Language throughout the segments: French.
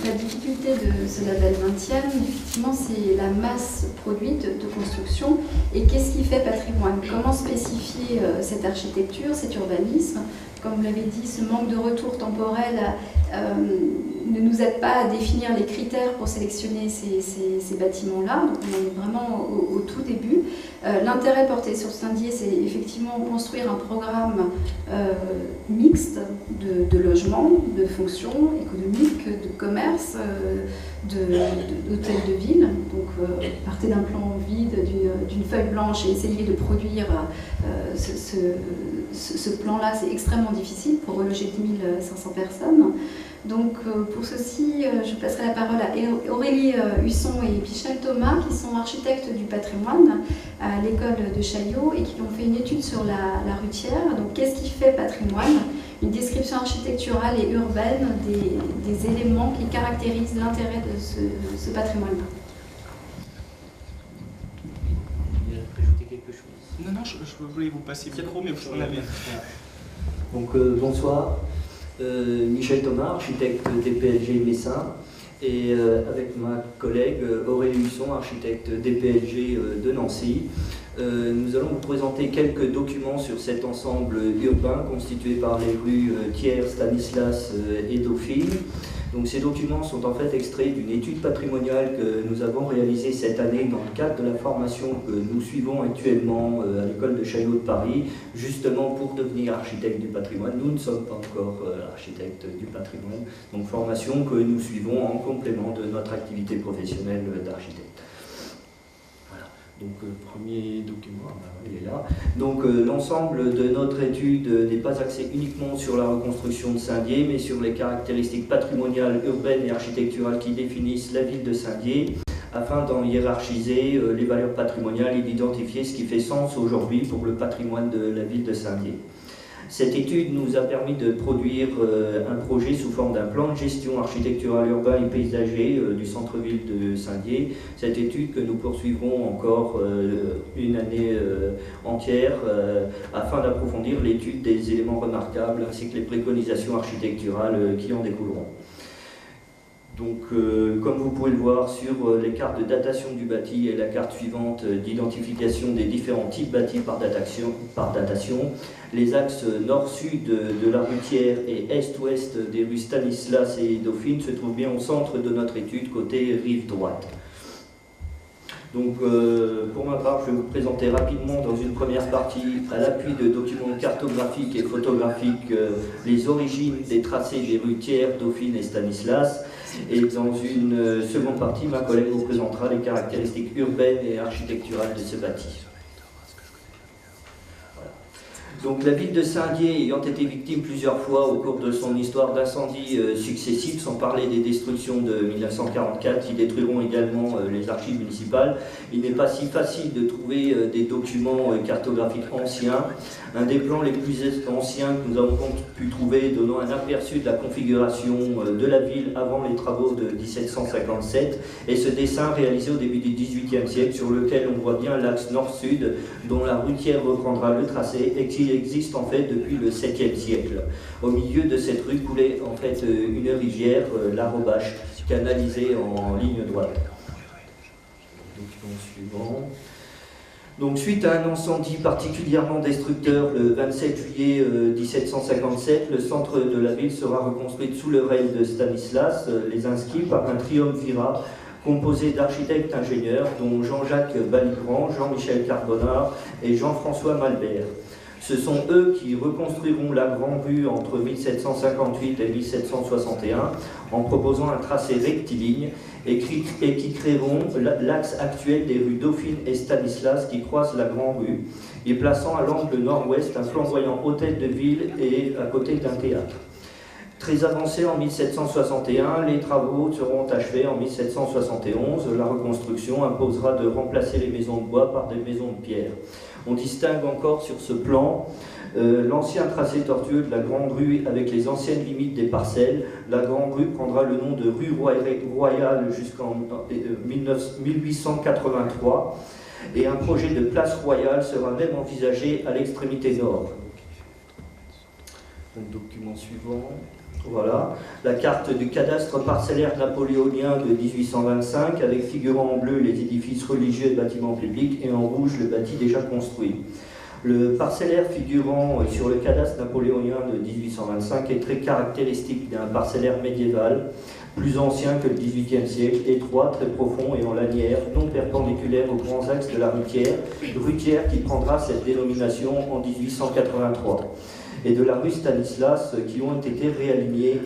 la difficulté de ce label 20e, effectivement, c'est la masse produite de construction. Et qu'est-ce qui fait patrimoine? Comment spécifier cette architecture, cet urbanisme? Comme vous l'avez dit, ce manque de retour temporel ne nous aide pas à définir les critères pour sélectionner ces bâtiments-là. Donc on est vraiment au tout début. L'intérêt porté sur Saint-Dié, c'est effectivement construire un programme mixte de logement, de fonctions économiques, de commerce, d'hôtels de ville. Donc partez d'un plan vide, d'une feuille blanche et essayez de produire ce plan-là. C'est extrêmement difficile pour reloger 10 500 personnes. Donc pour ceci, je passerai la parole à Aurélie Husson et Michel Thomas, qui sont architectes du patrimoine à l'école de Chaillot et qui ont fait une étude sur la Rutière. Donc qu'est-ce qui fait patrimoine? Une description architecturale et urbaine des éléments qui caractérisent l'intérêt de ce patrimoine-là. Quelque chose. Non, je voulais vous passer le micro, mais vous en avez. Donc bonsoir, Michel Thomas, architecte DPLG Messin, et avec ma collègue Aurélie Husson, architecte DPLG de Nancy. Nous allons vous présenter quelques documents sur cet ensemble urbain constitué par les rues Thiers, Stanislas et Dauphine. Donc ces documents sont en fait extraits d'une étude patrimoniale que nous avons réalisée cette année dans le cadre de la formation que nous suivons actuellement à l'école de Chaillot de Paris, justement pour devenir architecte du patrimoine. Nous ne sommes pas encore architectes du patrimoine, donc formation que nous suivons en complément de notre activité professionnelle d'architecte. Donc, premier document, il est là. Donc, l'ensemble de notre étude n'est pas axé uniquement sur la reconstruction de Saint-Dié, mais sur les caractéristiques patrimoniales, urbaines et architecturales qui définissent la ville de Saint-Dié, afin d'en hiérarchiser les valeurs patrimoniales et d'identifier ce qui fait sens aujourd'hui pour le patrimoine de la ville de Saint-Dié. Cette étude nous a permis de produire un projet sous forme d'un plan de gestion architecturale, urbain et paysager du centre-ville de Saint-Dié. Cette étude que nous poursuivrons encore une année entière afin d'approfondir l'étude des éléments remarquables ainsi que les préconisations architecturales qui en découleront. Donc, comme vous pouvez le voir sur les cartes de datation du bâti et la carte suivante d'identification des différents types bâtis par datation, les axes nord-sud de la rue Thiers et est-ouest des rues Stanislas et Dauphine se trouvent bien au centre de notre étude, côté rive droite. Donc, pour ma part, je vais vous présenter rapidement dans une première partie, à l'appui de documents cartographiques et photographiques, les origines des tracés des rues Thiers, Dauphine et Stanislas. Et dans une seconde partie, ma collègue vous présentera les caractéristiques urbaines et architecturales de ce bâti. Donc la ville de Saint-Dié ayant été victime plusieurs fois au cours de son histoire d'incendies successifs, sans parler des destructions de 1944 qui détruiront également les archives municipales, il n'est pas si facile de trouver des documents cartographiques anciens. Un des plans les plus anciens que nous avons pu trouver donnant un aperçu de la configuration de la ville avant les travaux de 1757 est ce dessin réalisé au début du XVIIIe siècle sur lequel on voit bien l'axe nord-sud dont la rue Thiers reprendra le tracé et qui existe en fait depuis le 7e siècle. Au milieu de cette rue coulait en fait une rivière, la Robache, canalisée en ligne droite. Document suivant. Donc, suite à un incendie particulièrement destructeur le 27 juillet 1757, le centre de la ville sera reconstruit sous le règne de Stanislas les Inscrits par un triumvirat composé d'architectes ingénieurs dont Jean-Jacques Baligrand, Jean-Michel Carbonard et Jean-François Malbert. Ce sont eux qui reconstruiront la Grande Rue entre 1758 et 1761 en proposant un tracé rectiligne et qui créeront l'axe actuel des rues Dauphine et Stanislas qui croisent la Grande Rue et plaçant à l'angle nord-ouest un flamboyant hôtel de ville et à côté d'un théâtre. Très avancé en 1761, les travaux seront achevés en 1771. La reconstruction imposera de remplacer les maisons de bois par des maisons de pierre. On distingue encore sur ce plan l'ancien tracé tortueux de la Grande Rue avec les anciennes limites des parcelles. La Grande Rue prendra le nom de rue Royale jusqu'en 1883 et un projet de place royale sera même envisagé à l'extrémité nord. Donc, document suivant. Voilà, la carte du cadastre parcellaire napoléonien de 1825, avec figurant en bleu les édifices religieux et bâtiments publics, et en rouge le bâti déjà construit. Le parcellaire figurant sur le cadastre napoléonien de 1825 est très caractéristique d'un parcellaire médiéval, plus ancien que le XVIIIe siècle, étroit, très profond et en lanière, non perpendiculaire aux grands axes de la Rutière qui prendra cette dénomination en 1883, et de la rue Stanislas qui ont été réalignés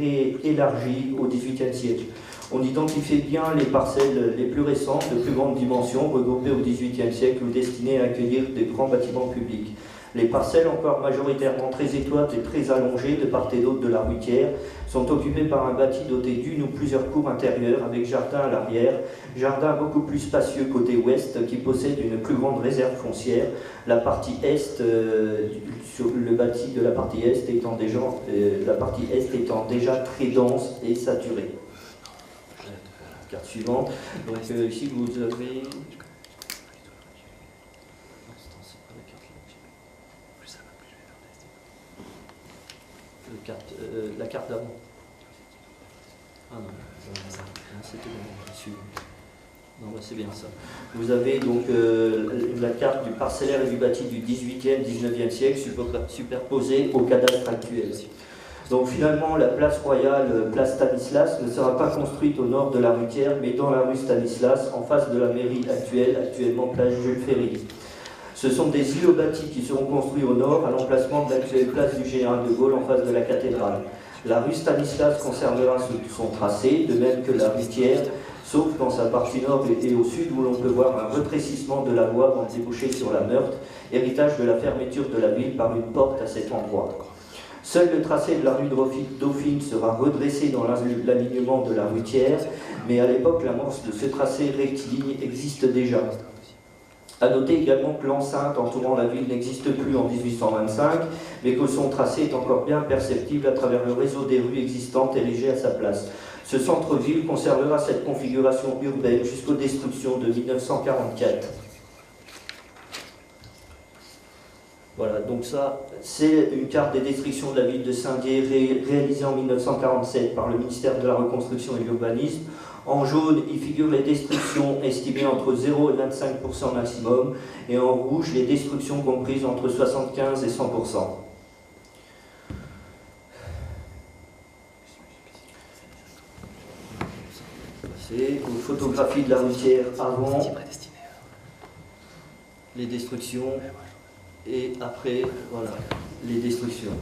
et élargis au XVIIIe siècle. On identifie bien les parcelles les plus récentes, de plus grande dimension, regroupées au XVIIIe siècle ou destinées à accueillir des grands bâtiments publics. Les parcelles, encore majoritairement très étroites et très allongées de part et d'autre de la Rutière, sont occupées par un bâti doté d'une ou plusieurs cours intérieures avec jardin à l'arrière, jardin beaucoup plus spacieux côté ouest qui possède une plus grande réserve foncière, la partie est, sur le bâti de la partie est étant déjà très dense et saturée. Carte suivante. Donc ici vous avez la carte d'avant. Ah non, c'était bon. Non, c'est bien ça. Vous avez donc la carte du parcellaire et du bâti du 18e, 19e siècle superposée au cadastre actuel. Donc finalement, la place royale, place Stanislas, ne sera pas construite au nord de la Rutière, mais dans la rue Stanislas, en face de la mairie actuelle, actuellement place Jules Ferry. Ce sont des îlots bâtis qui seront construits au nord, à l'emplacement de l'actuelle place du Général de Gaulle, en face de la cathédrale. La rue Stanislas conservera son tracé, de même que la Rutière, sauf dans sa partie nord et au sud, où l'on peut voir un rétrécissement de la voie pour déboucher sur la Meurthe, héritage de la fermeture de la ville par une porte à cet endroit. Seul le tracé de la rue Dauphine sera redressé dans l'alignement de la Rutière, mais à l'époque, l'amorce de ce tracé rectiligne existe déjà. A noter également que l'enceinte entourant la ville n'existe plus en 1825, mais que son tracé est encore bien perceptible à travers le réseau des rues existantes érigées à sa place. Ce centre-ville conservera cette configuration urbaine jusqu'aux destructions de 1944. Voilà, donc ça, c'est une carte des destructions de la ville de Saint-Dié réalisée en 1947 par le ministère de la Reconstruction et de l'Urbanisme. En jaune, il figure les destructions estimées entre 0 et 25% maximum, et en rouge, les destructions comprises entre 75 et 100%. C'est aux photographies de la Rutière avant les destructions. Et après, voilà, les destructions.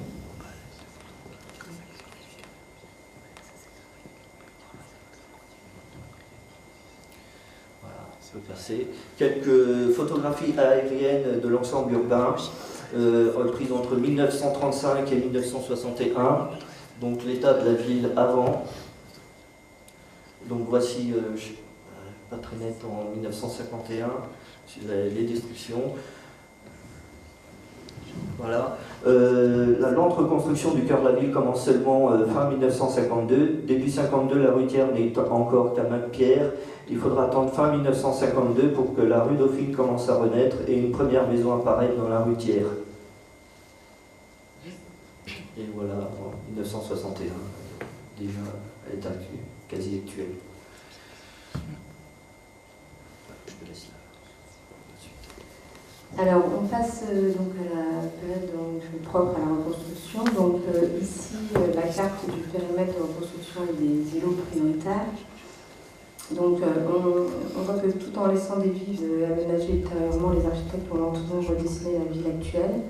Voilà, ça peut passer. Quelques photographies aériennes de l'ensemble urbain, prises entre 1935 et 1961. Donc l'état de la ville avant. Donc voici, pas très net, en 1951, les destructions. Voilà. La lente reconstruction du cœur de la ville commence seulement fin 1952. Début 52, la Rutière n'est encore qu'à main de pierre. Il faudra attendre fin 1952 pour que la rue Dauphine commence à renaître et une première maison apparaître dans la Rutière. Et voilà, en 1961, déjà à l'état quasi actuel. Je te laisse là. Alors, on passe donc à la période propre à la reconstruction. Donc, ici, la carte du périmètre de reconstruction et des îlots prioritaires. Donc, on voit que tout en laissant des vives aménagées ultérieurement, les architectes ont lentement redessiné la ville actuelle,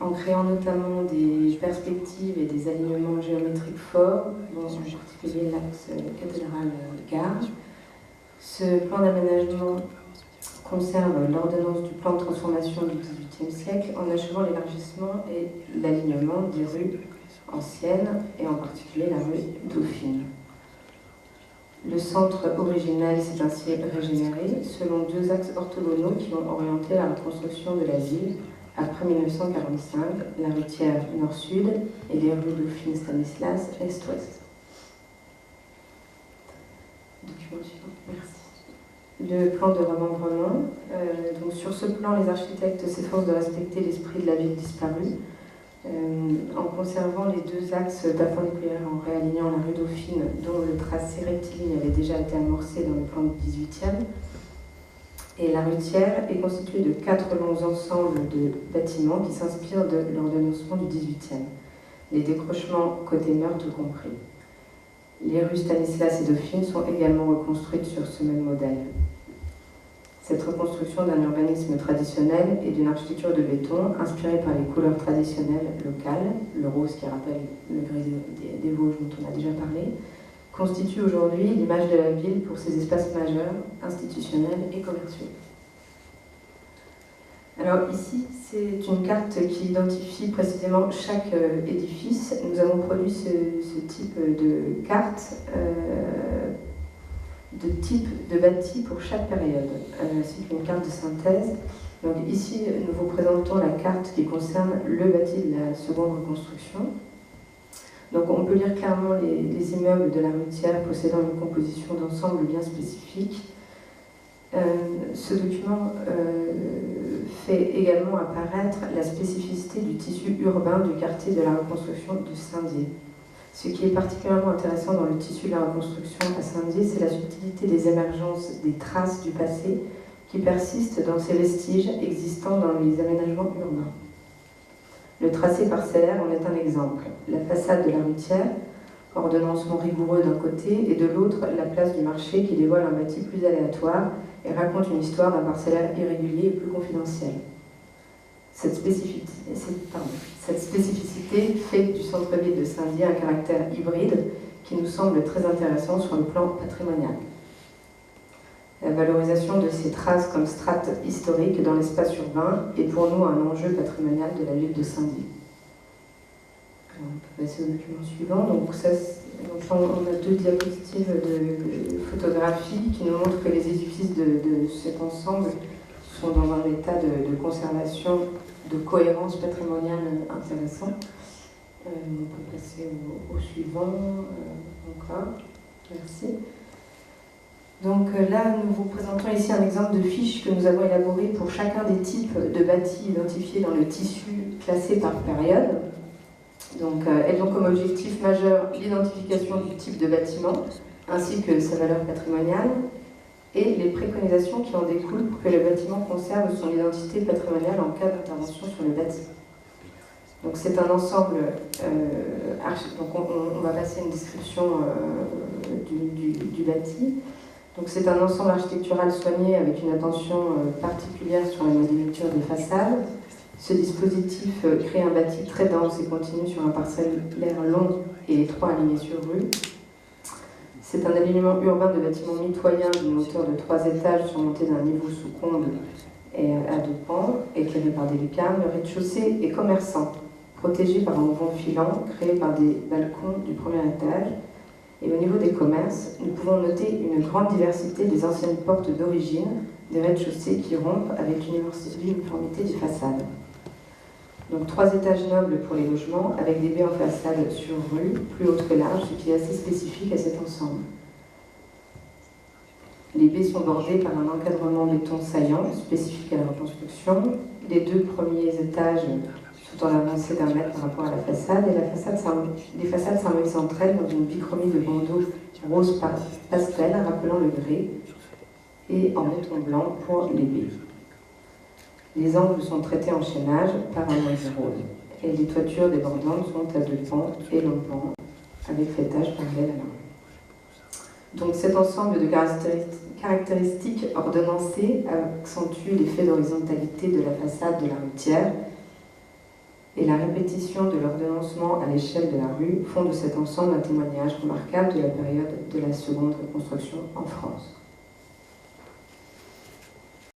en créant notamment des perspectives et des alignements géométriques forts, dont en particulier l'axe cathédrale-gare. Ce plan d'aménagement conserve l'ordonnance du plan de transformation du XVIIIe siècle en achevant l'élargissement et l'alignement des rues anciennes et en particulier la rue Dauphine. Le centre originel s'est ainsi régénéré selon deux axes orthogonaux qui ont orienté la reconstruction de la ville après 1945, la Rutière nord-sud et les rues Dauphine-Stanislas est-ouest. Document suivant, merci. Le plan de remembrement. Donc sur ce plan, les architectes s'efforcent de respecter l'esprit de la ville disparue, en conservant les deux axes perpendiculaires, en réalignant la rue Dauphine, dont le tracé rectiligne avait déjà été amorcé dans le plan du 18e. Et la rue Thiers est constituée de 4 longs ensembles de bâtiments qui s'inspirent de l'ordonnancement du 18e, les décrochements côté Meurthe compris. Les rues Stanislas et Dauphine sont également reconstruites sur ce même modèle. Cette reconstruction d'un urbanisme traditionnel et d'une architecture de béton inspirée par les couleurs traditionnelles locales, le rose qui rappelle le gris des Vosges dont on a déjà parlé, constitue aujourd'hui l'image de la ville pour ses espaces majeurs, institutionnels et commerciaux. Alors ici, c'est une carte qui identifie précisément chaque édifice. Nous avons produit ce type de carte, de type de bâti pour chaque période. C'est une carte de synthèse. Donc ici, nous vous présentons la carte qui concerne le bâti de la seconde reconstruction. Donc on peut lire clairement les immeubles de la rue Thiers possédant une composition d'ensemble bien spécifique. Ce document fait également apparaître la spécificité du tissu urbain du quartier de la reconstruction de Saint-Dié. Ce qui est particulièrement intéressant dans le tissu de la reconstruction à Saint-Dié, c'est la subtilité des émergences des traces du passé qui persistent dans ces vestiges existant dans les aménagements urbains. Le tracé parcellaire en est un exemple. La façade de la rue Thiers, ordonnancement rigoureux d'un côté, et de l'autre, la place du marché qui dévoile un bâti plus aléatoire et raconte une histoire d'un parcellaire irrégulier et plus confidentiel. Cette spécificité fait du centre-ville de Saint-Dié un caractère hybride qui nous semble très intéressant sur le plan patrimonial. La valorisation de ces traces comme strates historiques dans l'espace urbain est pour nous un enjeu patrimonial de la ville de Saint-Dié. On peut passer au document suivant. Donc on a 2 diapositives de photographie qui nous montrent que les édifices de cet ensemble sont dans un état de conservation, de cohérence patrimoniale intéressant. On peut passer au suivant encore. Merci. Donc là, nous vous présentons ici un exemple de fiche que nous avons élaborée pour chacun des types de bâtis identifiés dans le tissu classé par période. Donc, elles ont comme objectif majeur l'identification du type de bâtiment ainsi que sa valeur patrimoniale et les préconisations qui en découlent pour que le bâtiment conserve son identité patrimoniale en cas d'intervention sur le bâti. Donc c'est un ensemble, donc on va passer une description du bâti. Donc c'est un ensemble architectural soigné avec une attention particulière sur la modéliture des façades. Ce dispositif crée un bâti très dense et continu sur un parcellaire long et étroit aligné sur rue. C'est un alignement urbain de bâtiments mitoyens d'une hauteur de 3 étages surmonté d'un niveau sous comble et à 2 pans, éclairé par des lucarnes. Le rez-de-chaussée est commerçant, protégé par un auvent filant créé par des balcons du premier étage. Et au niveau des commerces, nous pouvons noter une grande diversité des anciennes portes d'origine des rez-de-chaussée qui rompent avec l'uniformité des façades. Donc 3 étages nobles pour les logements, avec des baies en façade sur rue, plus hautes que larges, ce qui est assez spécifique à cet ensemble. Les baies sont bordées par un encadrement béton saillant, spécifique à la reconstruction. Les 2 premiers étages sont en avancée d'1 mètre par rapport à la façade, et les façades s'harmonisent entre elles dans une bichromie de bandeaux rose pastel, rappelant le grès, et en béton blanc pour les baies. Les angles sont traités en chaînage par un moisi rose, et les toitures débordantes sont à 2 pans et long pan, avec faîtage parallèle à l'un. Donc cet ensemble de caractéristiques ordonnancées accentue l'effet d'horizontalité de la façade de la rue Thiers, et la répétition de l'ordonnancement à l'échelle de la rue font de cet ensemble un témoignage remarquable de la période de la seconde reconstruction en France.